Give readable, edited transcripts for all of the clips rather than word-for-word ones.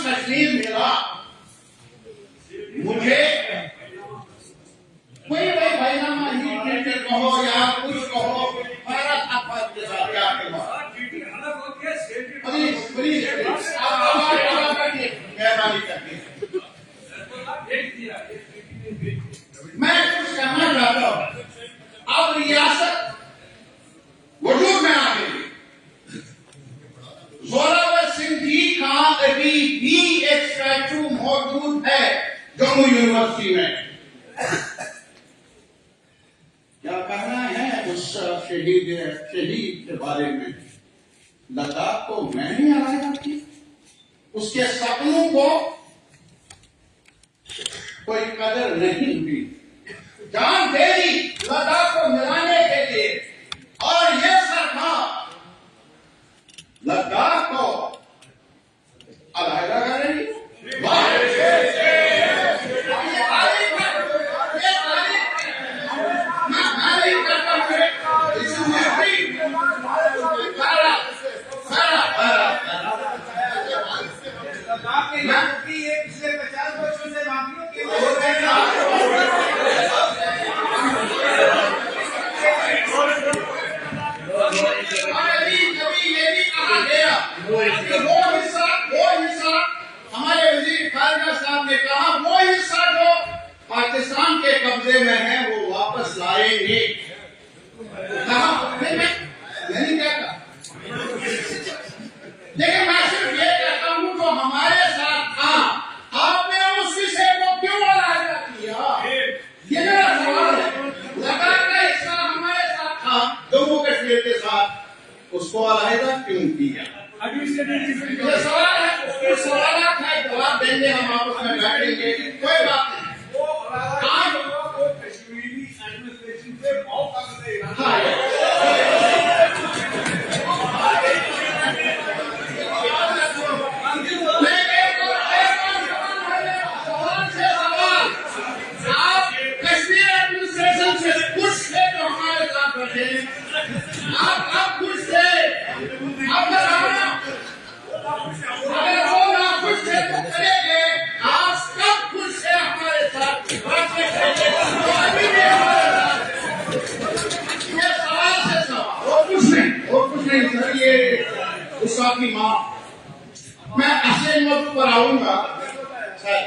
People's Kashmir मिला, मुझे कोई भाईनामा ही ट्रीटी कहो या कुछ कहो, मेरा था के साथ क्या करना। प्लीज प्लीज मेहरबानी करके मैं कुछ कहना चाहता हूँ। अब रियासत वजूद में आ गई। जोरावर सिंह जी का अभी भी एक स्टैचू मौजूद है जम्मू यूनिवर्सिटी में। क्या कहना है उस शहीद के बारे में? लद्दाख को मैंने हराया थी, उसके सपनों को कोई कदर नहीं हुई। जान दे दी लद्दाख को मिलाने के लिए, और ये सरकार लद्दाख को अलग कर रही है। पिछले 50 वर्षों से बाकियों के ये भी कहा गया कि वो हिस्सा हमारे वजीर खारजा साहब ने कहा, वो हिस्सा जो पाकिस्तान के कब्जे में है वो वापस लाएंगे। कहा नहीं क्या कहा, लेकिन मैं सिर्फ ये कहता हूं जो हमारे साथ था, आपने उस विषय को क्यों अलग किया? ये मेरा सवाल है। लद्दाख का हिस्सा हमारे साथ था, जम्मू कश्मीर के साथ, उसको अलहदा क्यों किया? ये सवाल है, उस सवाल का जवाब देंगे हम, आपस में बैठेंगे, कोई बात नहीं। कश्मीरी एडमिनिस्ट्रेशन से बहुत आप खुश थे, अगर वो ना खुश थे तो करेंगे। आप सब खुश थे हमारे साथ, ये सवाल से सवाल, वो कुछ नहीं सर, ये गुस्सा की माँ। मैं असली मौजूद पर आऊंगा सर,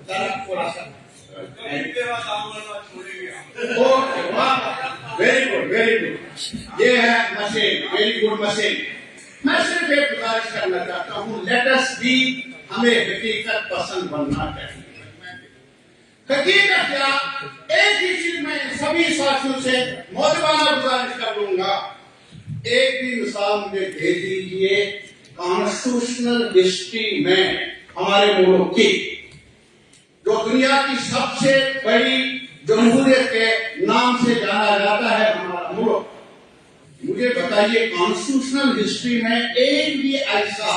जरा थोड़ा सा वेरी गुड वेरी गुड, ये है मशीन, वेरी गुड मशीन। मैं सिर्फ एक गुजारिश करना चाहता हूँ, लेट अस बी, हमें हकीकत पसंद बनना चाहिए। हकीकत क्या, एक ही चीज में सभी साथियों से मौजूदा गुजारिश कर लूंगा, एक भी मिसाल मुझे दे दीजिए कॉन्स्टिट्यूशनल हिस्ट्री में हमारे मुल्क की, जो दुनिया की सबसे बड़ी जमहूरियत के नाम से जाना जाता है हमारा मुल्क, मुझे बताइए कॉन्स्टिट्यूशनल हिस्ट्री में एक भी ऐसा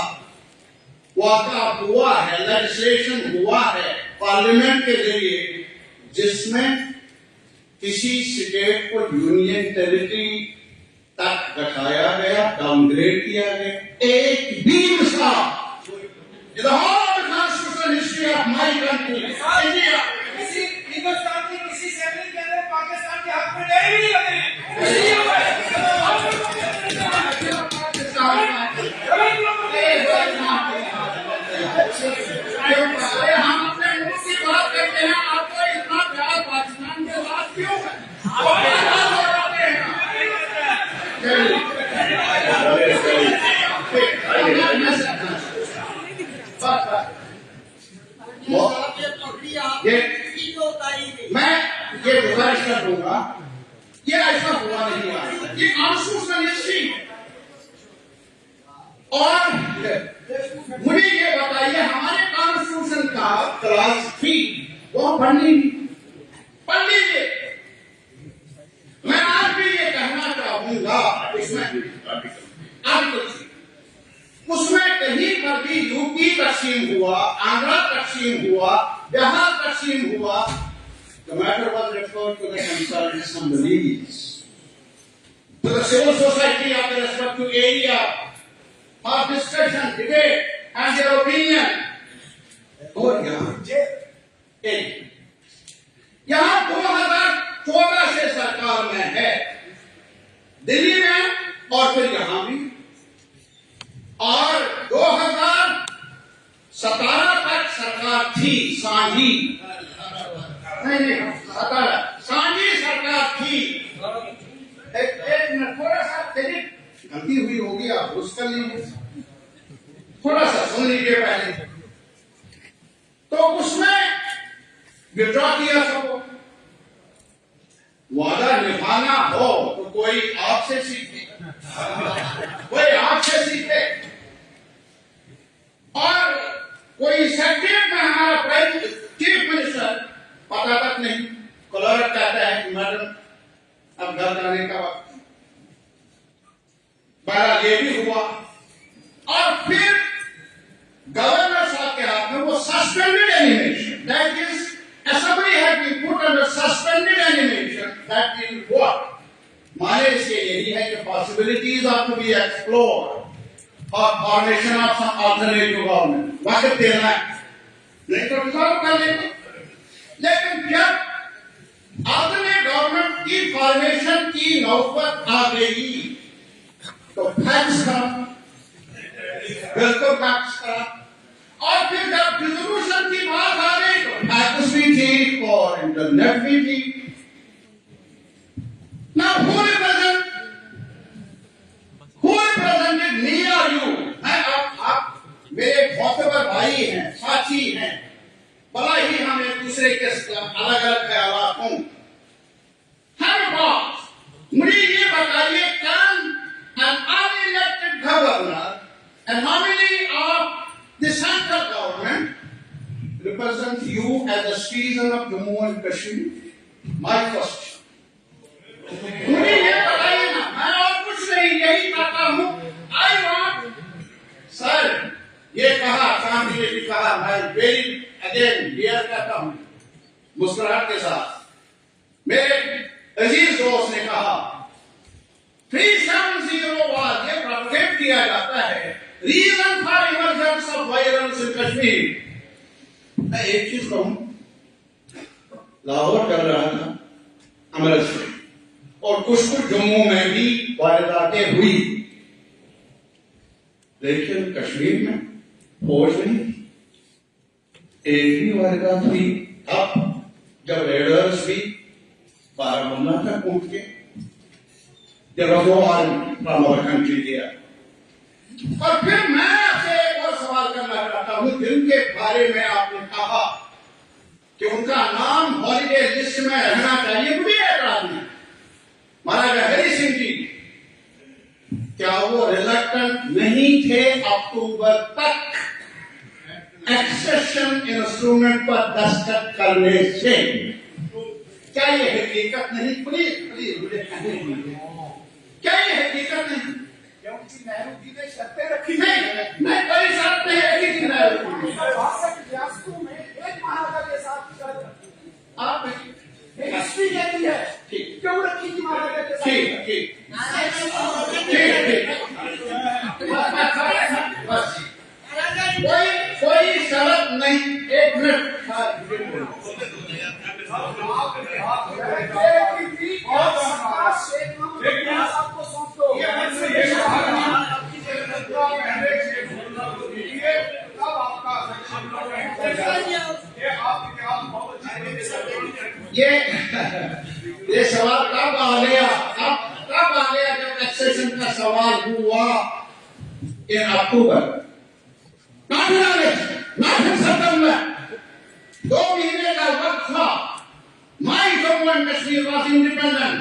वाक़ा हुआ है, लेजिस्लेशन हुआ है पार्लियामेंट के जरिए, जिसमें किसी स्टेट को यूनियन टेरिटरी तक घटाया गया, डाउनग्रेड किया गया? एक भी मिसाल constitutional history of my country India, किसी हिंदुस्तान की किसी असेंबली के अंदर पाकिस्तान के हक में नहीं भी लगे हैं। हम अपने मुल्क की बात करते हैं, आपको इतना प्यार पाकिस्तान के साथ क्यों है? मैं ये गुजारिश कर दूंगा, ये ऐसा हुआ नहीं है, ये कॉन्स्टिट्यूशनल हिस्ट्री। और मुझे ये बताइए, हमारे कॉन्स्टिट्यूशन का क्लास 3 वो पढ़ लीजिए। मैं आज भी ये कहना चाहूंगा, उसमें कहीं पर भी यूपी तकसीम हुआ, आंध्रा तकसीम हुआ, बिहार तकसीम हुआ, the matter was referred to the concerned assemblies, to the civil society of the respective area for discussion, debate and their opinion. और यहाँ 2014 से सरकार में है, दिल्ली में और फिर यहां भी, और 2017 तक सरकार थी साझी, नहीं 17 साझी सरकार थी। एक मिनट, थोड़ा सा गलती हुई होगी, आप उसका लीजिए, थोड़ा सा सुन लीजिए पहले। तो उसमें विड्रॉ किया सबको। वादा निभाना हो तो कोई आपसे सीखे, कोई आपसे सीखे। और कोई सेक्रेटरी में हमारा चीफ मिनिस्टर पता तक नहीं, क्लर्क कहता है कि मैडम अब घर जाने का वक्त। बड़ा ये भी हुआ। और फिर गवर्नर साहब के हाथ में वो suspended animation, that is assembly has been put under suspended animation, that will work. माने इसके यही है कि possibilities are to be explored for formation of some alternative government. वक्त देना है, नहीं तो रिजॉल्व कर लेंगे। लेकिन जब alternate government की फॉर्मेशन की नौबत आ गई तो फैक्स करा, बिल्कुल फैक्स करा। और फिर जब रिजोल्यूशन की बात आ गई तो फैक्स भी थी और इंटरनेट भी थी। Now who represented me or you? आप मेरे मोहतबर भाई हैं, साथी हैं, भला ही हम एक दूसरे के अलग अलग ख्यालात हों। हर बात मुझे ये बताइए, can an unelected governor, a nominee of the central government, represent you as a citizen of Jammu and Kashmir? My question. मुझे ये बताइए ना, मैं और कुछ नहीं, यही कहता हूँ। I want, सर ये कहा, शाम ने भी कहा, मैं वेरी अगेन क्लियर कहता हूँ मुस्कुराहट के साथ, मेरे अजीज दोस्त ने कहा 370 ये प्रोपेगेट किया जाता है reason for emergence of violence in Kashmir. मैं एक चीज कहूं, लाहौर कर रहा था अमृतसर और कुछ जम्मू में भी वारदातें हुई, लेकिन कश्मीर में फौज नहीं, एक भी वारदात हुई अब जब रेडर्स भी बारामूला तक पहुंच गए। There was no army from our country there. और फिर मैं आपसे एक और सवाल करना चाहता हूं, जिनके बारे में आपने कहा कि उनका नाम हॉलीडे लिस्ट में रहना चाहिए, मुझे एतराज नहीं। महाराजा हरि सिंह जी, क्या वो रिलक्टेंट नहीं थे अक्टूबर तक एक्सेशन इंस्ट्रूमेंट पर दस्तखत करने से? क्या ये हकीकत नहीं? प्लीज प्लीज मुझे कहने दीजिए, क्या ये हकीकत नहीं? क्योंकि नेहरू जी ने शर्तें रखी थी। नहीं, कोई शर्त नहीं रखी थी नेहरू जी ने। 62 रियासतों में एक महाराजा के साथ शर्त रखी थी। आप हिस्ट्री कहती है क्यों रखी थी महाराजा के साथ? ठीक ठीक बस, कोई शर्त नहीं। एक मिनट, आपको सौंप दो। ये सवाल कब आ गया? कब आ गया जब एक्सेशन का सवाल हुआ इन अक्टूबर, नॉट इन सितंबर। 2 महीने का वक्त था। My Jammu and Kashmir was independent.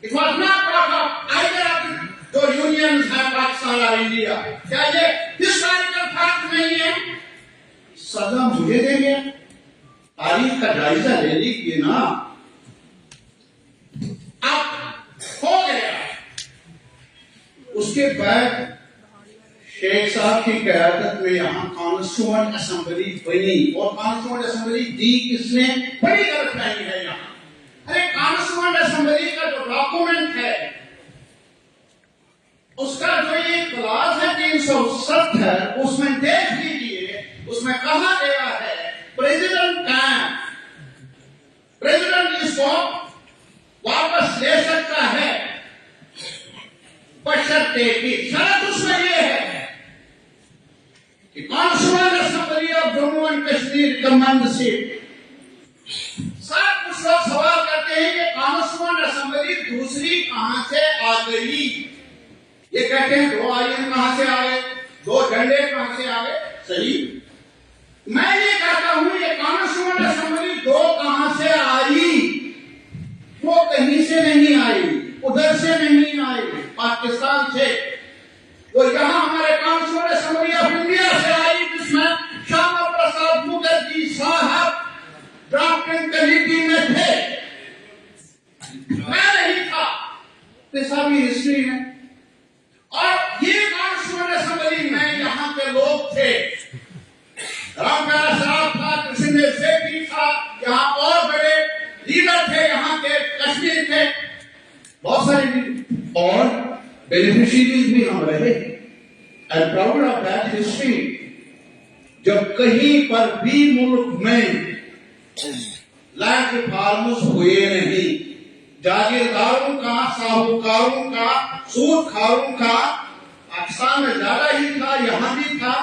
It was not part of either of the unions है पाकिस्तान और इंडिया। क्या ये हिस्टोरिकल फैक्ट नहीं है? सजा मुझे देंगे? तारीख का जायजा ले लीजिए ना। अब हो गया, उसके बाद शेख साहब की क़यादत में यहाँ कॉन्स्टिट्यूएंट असेंबली बनी और कॉन्स्टिट्यूएंट असेंबली दी किसने? बड़ी गलतफहमी है यहाँ। अरे कॉन्स्टिट्यूएंट असेंबली का जो डॉक्यूमेंट है, उसका जो ये क्लास है 307 है, उसमें देख लीजिए, उसमें कहा गया दूसरी कहां से आ गई? ये कहते हैं दो आर्यन कहां से आ गए, दो झंडे कहां से आ गए? सही। मैं ये कहता हूं ये कॉन्स्टिट्यूएंट असेंबली दो कहां से आई? वो कहीं से नहीं आई, उधर से नहीं आई, पाकिस्तान से। वो यहां हमारे कॉन्स्टिट्यूएंट असेंबली ऑफ इंडिया से आई, जिसमें श्यामा प्रसाद मुखर्जी साहब ड्राफ्टिंग कमेटी में थे। मैं नहीं था, ये सारी हिस्ट्री है। और ये कॉन्स्टिट्यूएंट असेंबली में यहाँ के लोग थे, रामप्यारा साहब था, कृष्णदेव सेठी था, यहाँ और बड़े लीडर थे, यहाँ के कश्मीर थे, बहुत सारे और बेनिफिशियरीज भी हम रहे। I am proud of that history. जब कहीं पर भी मुल्क में लैंड रिफॉर्म्स हुए नहीं, जागीरदारों का, साहूकारों का, सूदखारों का पाकिस्तान में ज्यादा ही था, यहां भी था,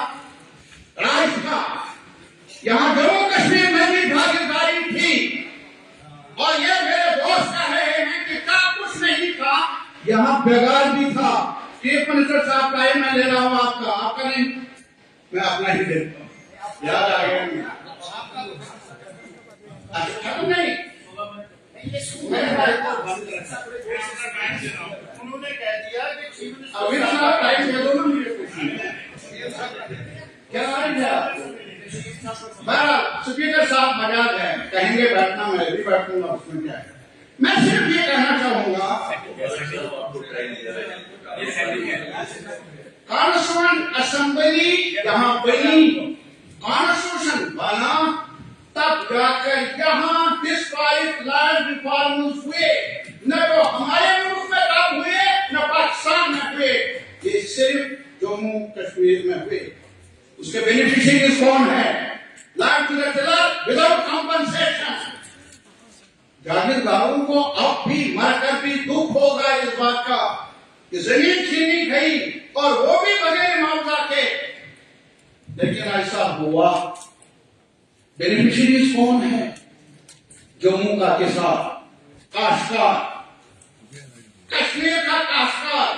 राज था। यहां जम्मू कश्मीर में भी जागीरदारी थी। और ये मेरे दोस्त कह रहे हैं कि क्या कुछ नहीं था, यहां बेगार भी था। चीफ मिनिस्टर साहब का मैं ले रहा हूं, आपका नहीं, मैं अपना ही देता हूं। याद आ गया नहीं, उन्होंने कह दिया कि अभी टाइम दे दो ना मुझे। क्या स्पीकर साहब मजाक है, कहेंगे बैठना, मैं भी बैठूंगा, उसमें क्या है। मैं सिर्फ ये कहना चाहूंगा, कॉन्स्टिट्यूएंट असेंबली जहां बनी, कॉन्स्टिट्यूशन बना, तब जाकर यहाँ डिस्क्वालिफ लैंड रिफॉर्म्स हुए। न तो हमारे मुल्क में तब हुए, न पाकिस्तान में हुए, ये सिर्फ जम्मू कश्मीर में हुए। उसके बेनिफिशियरीज कौन है? Land to the tiller without compensation. जागीरदारों को अब भी मरकर भी दुख होगा इस बात का कि जमीन छीनी गई, और वो भी बगैर मुआवजा के। लेकिन ऐसा हुआ। बेनिफिशियरीज कौन है? जम्मू का किसान, काश्तकार, कश्मीर का काश्तकार।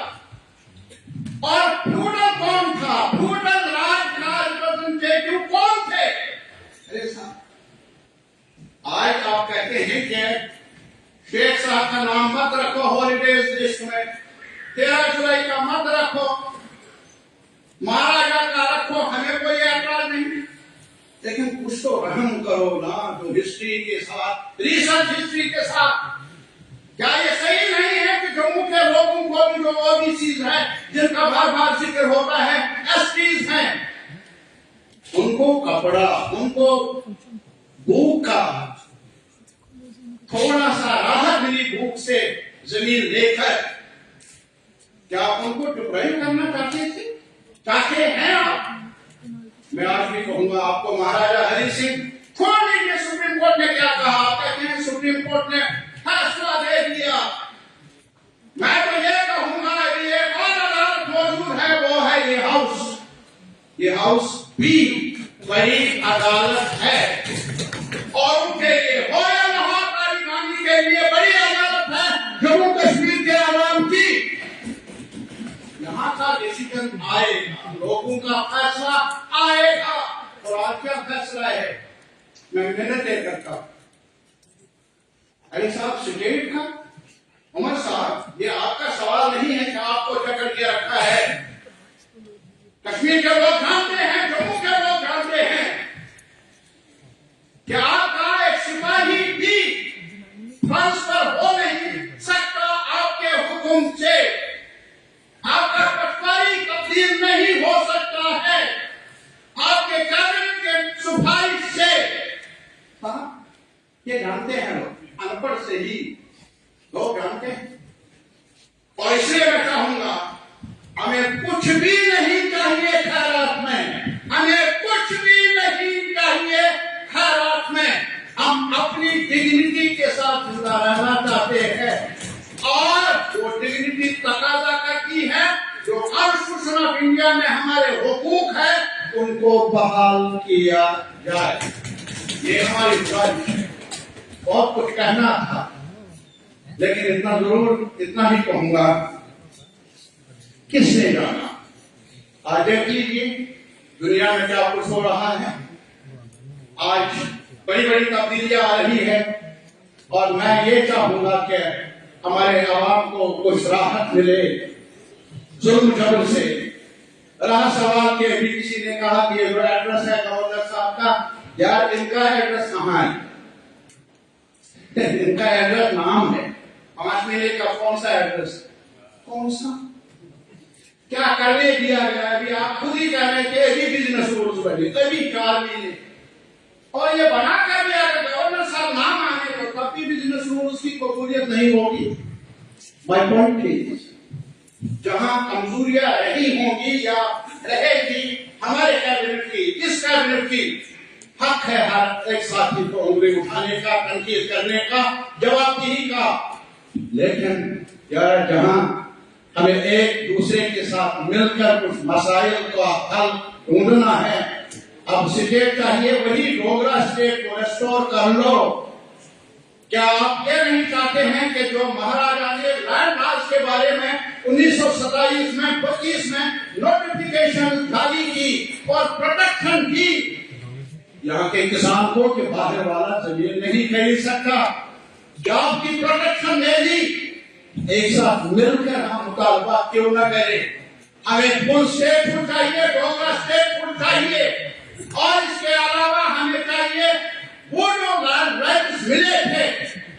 और फ्यूडल कौन था? फ्यूडल राज का रिप्रेजेंटेटिव कौन थे? अरे साहब, आज आप कहते हैं कि शेख साहब का नाम मत रखो हॉलीडेज लिस्ट में, 13 जुलाई का मत रखो, महाराजा का रखो, हमें कोई एतराज नहीं। लेकिन कुछ तो रहम करो ना, जो हिस्ट्री के साथ, रिसर्च हिस्ट्री के साथ। क्या ये सही नहीं है कि जम्मू के लोगों को भी जो ओबीसीज है, जिनका बार बार जिक्र होता है, एसटीज हैं, उनको कपड़ा, उनको भूख का थोड़ा सा राहत मिली भूख से जमीन लेकर, क्या आप उनको डिप्राइव करना चाहते थे? चाहते हैं आप? मैं आज भी कहूंगा आपको, महाराजा हरि सिंह, खोल लीजिए सुप्रीम कोर्ट ने क्या कहा। कहते हैं सुप्रीम कोर्ट ने फैसला दे दिया। मैं तो ये कहूंगा कि एक और अदालत मौजूद है, वो है ये हाउस। ये हाउस भी बड़ी अदालत है, और उनके लिए हो या महात्मा गांधी के लिए बड़ी अदालत है जम्मू कश्मीर के आवाम की। यहाँ का डिसीजन आएगा, लोगों का फैसला आएगा। और आज क्या फैसला है, मैं मिनट करता हूं। अरे साहब, स्टेट का उमर साहब, ये आपका सवाल नहीं है कि आपको जकड़ के रखा है। कश्मीर के लोग जानते हैं, जम्मू के लोग जानते हैं कि आपका एक सिपाही भी ट्रांसफर हो नहीं सकता आपके हुक्म से। आपका पटवारी तब्दील नहीं हो सकता है आपके कैबिनेट के सिफारिश से। हाँ, ये जानते हैं लोग, अनपढ़ से ही लोग जानते हैं। और इसलिए मैं चाहूंगा, हमें कुछ भी नहीं चाहिए खैरात में, हमें कुछ भी नहीं चाहिए खैरात में। हम अपनी डिग्निटी के साथ जिंदा रहना चाहते हैं, और वो डिग्निटी तकाजा करती है जो कॉन्स्टिट्यूशन ऑफ इंडिया में हमारे हुकूक है, उनको बहाल किया जाए। ये हमारी ख्वाहिश है। बहुत कुछ कहना था, लेकिन इतना ही कहूंगा, किसने जाना। आज देख लीजिए दुनिया में क्या कुछ हो रहा है। आज बड़ी बड़ी तब्दीलियां आ रही है और मैं ये चाहूंगा कि हमारे आवाम को कुछ राहत मिले जुल्म जबर से। रहा सवाल के अभी किसी ने कहा कि ये जो एड्रेस है गवर्नर साहब का, यार इनका एड्रेस कहाँ है? इनका एड्रेस नाम है। 5 महीने का कौन सा एड्रेस, कौन सा, क्या करने दिया गया? अभी आप खुद ही कह रहे थे अभी बिजनेस रूल्स बने, अभी 4 महीने, और ये बना कर दिया गवर्नर साहब नाम आने को, तब भी बिजनेस रूल्स की कबूलियत नहीं होगी। माय पॉइंट इज, जहां कमजोरियां रही होंगी या रहेगी हमारे कैबिनेट की, इस कैबिनेट की हक है हर एक साथी को उंगली उठाने का, तनकीद करने का, जवाबदेही का। लेकिन यार जहां हमें एक दूसरे के साथ मिलकर कुछ मसाइल का हल ढूंढना है, अब स्टेट चाहिए वही डोगरा स्टेट को रेस्टोर कर लो। क्या आप ये नहीं चाहते हैं कि जो महाराजा ने लैंड राज के बारे में 1927 में 25 में नोटिफिकेशन जारी की और प्रोटेक्शन की, यहाँ के किसान को कि बाहर वाला जमीन नहीं खरीद सकता, जॉब की प्रोटेक्शन दे दी, एक साथ मिलकर हम मुतालबा क्यों न करें? हमें फुल स्टेट फुल चाहिए, डोगरा स्टेट फुल चाहिए, और इसके अलावा हमें चाहिए वो जो लैंड राइट्स मिले थे,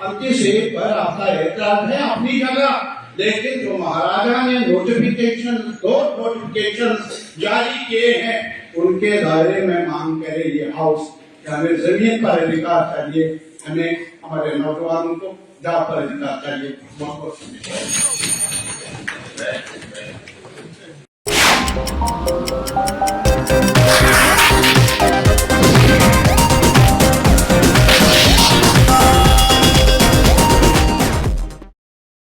उनकी से पर आपका एतराज है अपनी जगह, लेकिन जो महाराजा ने नोटिफिकेशन 2 नोटिफिकेशन जारी किए हैं उनके दायरे में मांग करे ये हाउस कि हमें जमीन पर अधिकार चाहिए, हमें हमारे नौजवानों को जॉब पर अधिकार चाहिए। बहुत बहुत शुक्रिया।